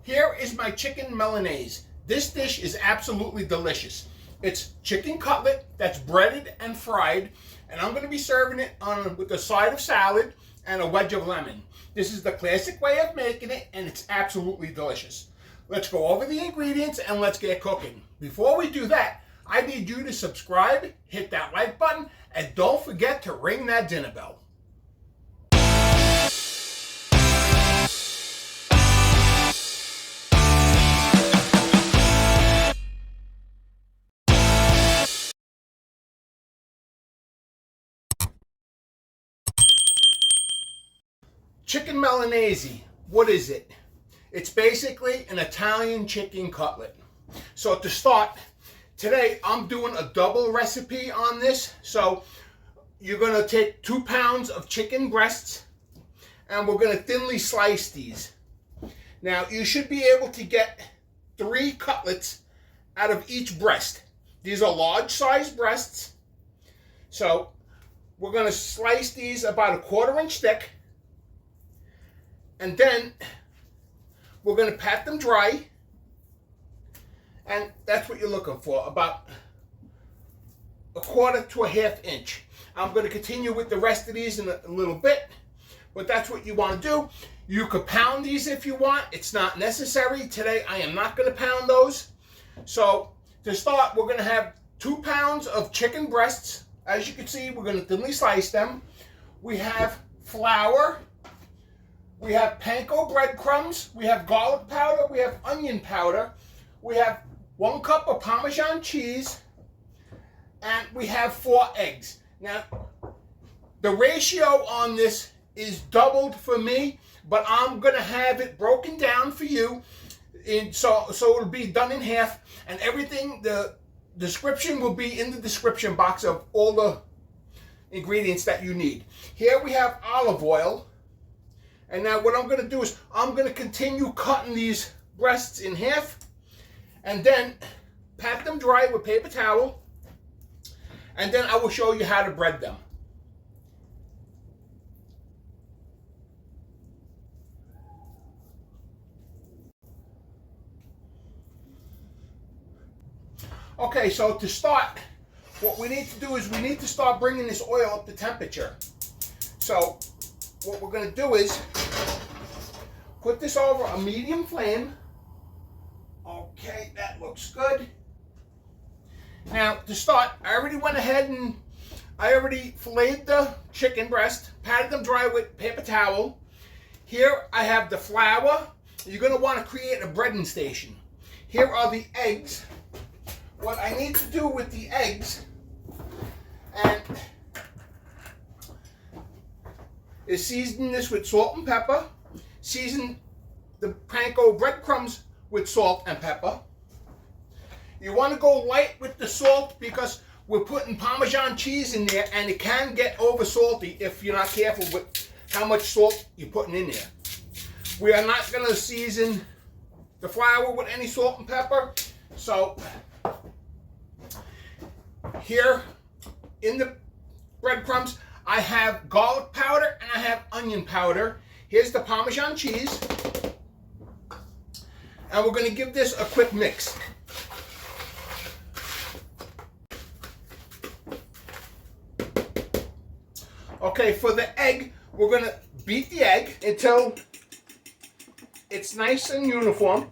Here is my chicken Milanese. This dish is absolutely delicious. It's chicken cutlet that's breaded and fried, and I'm going to be serving it with a side of salad and a wedge of lemon. This is the classic way of making it, and it's absolutely delicious. Let's go over the ingredients and let's get cooking. Before we do that, I need you to subscribe, hit that like button, and don't forget to ring that dinner bell. Chicken Milanese, what is it? It's basically an Italian chicken cutlet. So to start, today I'm doing a double recipe on this. So you're going to take 2 pounds of chicken breasts and we're going to thinly slice these. Now you should be able to get 3 cutlets out of each breast. These are large size breasts. So we're going to slice these about 1/4 inch thick. And then we're going to pat them dry, and that's what you're looking for, about 1/4 to 1/2 inch. I'm going to continue with the rest of these in a little bit, but that's what you want to do. You could pound these if you want. It's not necessary. Today I am not going to pound those. So to start, we're going to have 2 pounds of chicken breasts. As you can see, we're going to thinly slice them. We have flour. We have panko breadcrumbs, we have garlic powder, we have onion powder, we have 1 cup of Parmesan cheese, and we have 4 eggs. Now, the ratio on this is doubled for me, but I'm going to have it broken down for you, so it'll be done in half, and everything, the description will be in the description box of all the ingredients that you need. Here we have olive oil. And now what I'm going to do is I'm going to continue cutting these breasts in half and then pat them dry with paper towel, and then I will show you how to bread them. Okay, so to start, what we need to do is we need to start bringing this oil up to temperature. So what we're going to do is put this over a medium flame. Okay, that looks good. Now to start, I already went ahead and I already filleted the chicken breast, patted them dry with paper towel. Here I have the flour. You're going to want to create a breading station. Here are the eggs. What I need to do with the eggs is season this with salt and pepper. Season the panko breadcrumbs with salt and pepper. You want to go light with the salt because we're putting Parmesan cheese in there and it can get over salty if you're not careful with how much salt you're putting in there. We are not going to season the flour with any salt and pepper. So here in the breadcrumbs, I have garlic powder and I have onion powder. Here's the Parmesan cheese. And we're going to give this a quick mix. Okay, for the egg, we're going to beat the egg until it's nice and uniform.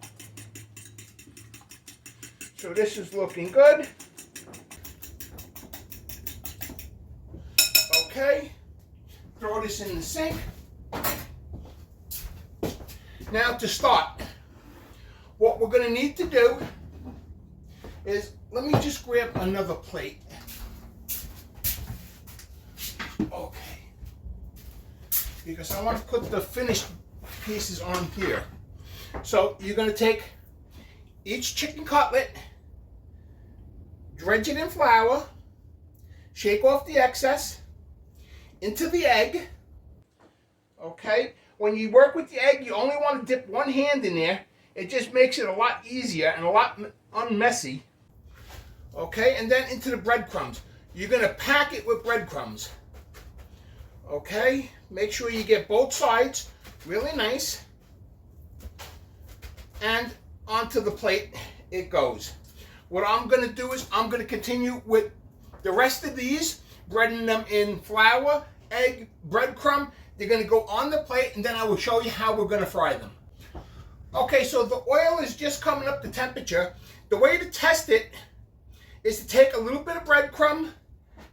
So this is looking good. Okay, throw this in the sink. Now to start, what we're going to need to do is, let me just grab another plate. Okay, because I want to put the finished pieces on here. So you're going to take each chicken cutlet, dredge it in flour, shake off the excess, into the egg. Okay, when you work with the egg, you only want to dip one hand in there. It just makes it a lot easier and a lot unmessy. Okay, and then into the breadcrumbs. You're going to pack it with breadcrumbs. Okay, make sure you get both sides really nice. and onto the plate it goes. What I'm going to do is I'm going to continue with the rest of these, breading them in flour, egg, breadcrumb. They're going to go on the plate, and then I will show you how we're going to fry them. Okay, so the oil is just coming up to temperature. The way to test it is to take a little bit of breadcrumb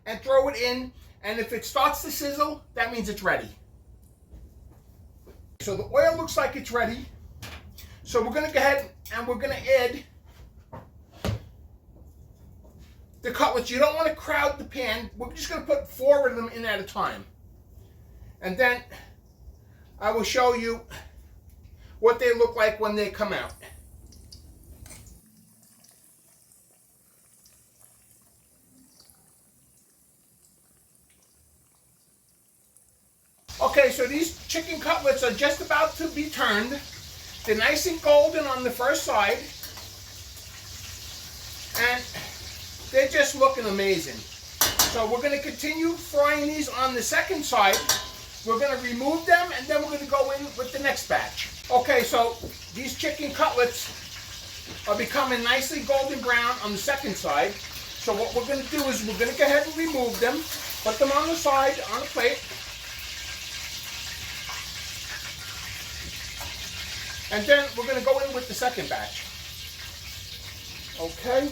and throw it in, and if it starts to sizzle, that means it's ready. So the oil looks like it's ready. So we're going to go ahead and we're going to add the cutlets. You don't want to crowd the pan. We're just going to put 4 of them in at a time. And then I will show you what they look like when they come out. Okay, so these chicken cutlets are just about to be turned. They're nice and golden on the first side. And they're just looking amazing. So we're going to continue frying these on the second side. We're going to remove them, and then we're going to go in with the next batch. Okay, so these chicken cutlets are becoming nicely golden brown on the second side. So what we're going to do is we're going to go ahead and remove them, put them on the side on a plate. And then we're going to go in with the second batch. Okay.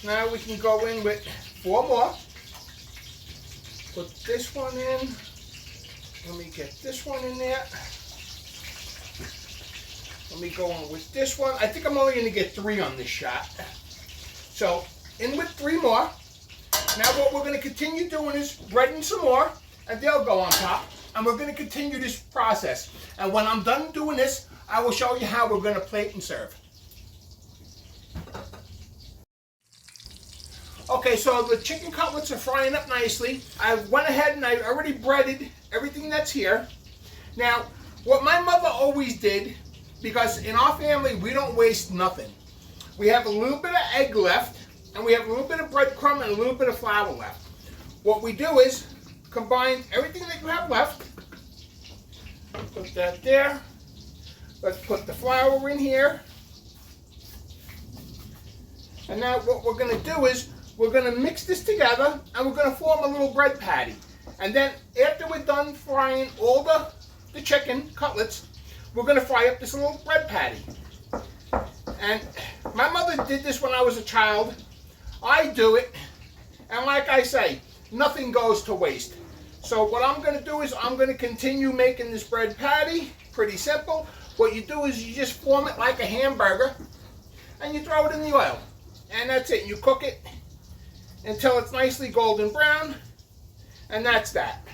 Now we can go in with 4 more. Put this one in. Let me get this one in there. Let me go in with this one. I think I'm only going to get 3 on this shot. So, in with 3 more. Now what we're going to continue doing is breading some more, and they'll go on top. And we're going to continue this process. And when I'm done doing this, I will show you how we're going to plate and serve. Okay, so the chicken cutlets are frying up nicely. I went ahead and I already breaded everything that's here. Now, what my mother always did, because in our family we don't waste nothing. We have a little bit of egg left, and we have a little bit of breadcrumb and a little bit of flour left. What we do is combine everything that you have left. Put that there. Let's put the flour in here. And now what we're going to do is we're going to mix this together, and we're going to form a little bread patty. And then after we're done frying all the chicken cutlets, we're going to fry up this little bread patty. And my mother did this when I was a child. I do it. And like I say, nothing goes to waste. So what I'm going to do is I'm going to continue making this bread patty. Pretty simple. What you do is you just form it like a hamburger, and you throw it in the oil. And that's it. You cook it until it's nicely golden brown, and that's that.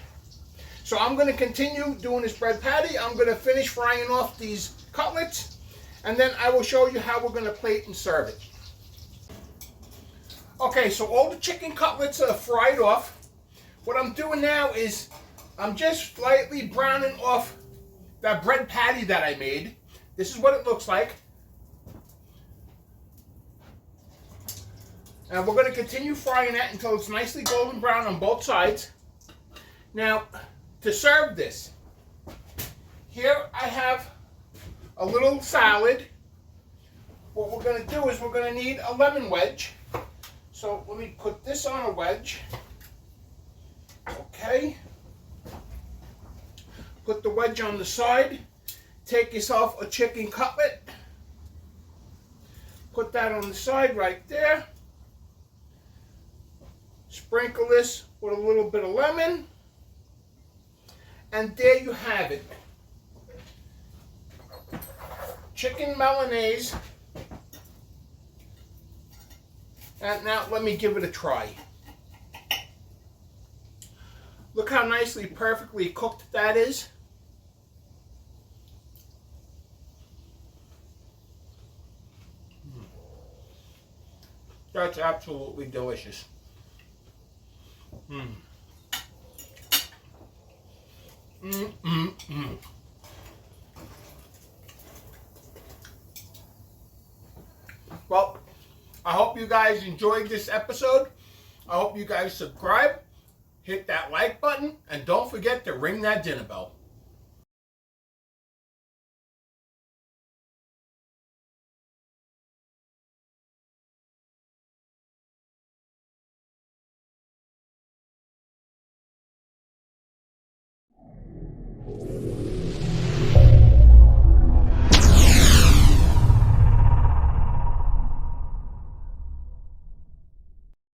So I'm going to continue doing this bread patty. I'm going to finish frying off these cutlets, and then I will show you how we're going to plate and serve it. Okay, so all the chicken cutlets are fried off. What I'm doing now is I'm just slightly browning off that bread patty that I made. This is what it looks like. And we're going to continue frying that until it's nicely golden brown on both sides. Now, to serve this, here I have a little salad. What we're going to do is we're going to need a lemon wedge. So let me put this on a wedge. Okay. Put the wedge on the side. Take yourself a chicken cutlet. Put that on the side right there. Sprinkle this with a little bit of lemon. And there you have it. Chicken Milanese. And now let me give it a try. Look how nicely, perfectly cooked that is. That's absolutely delicious. Well, I hope you guys enjoyed this episode. I hope you guys subscribe, hit that like button, and don't forget to ring that dinner bell.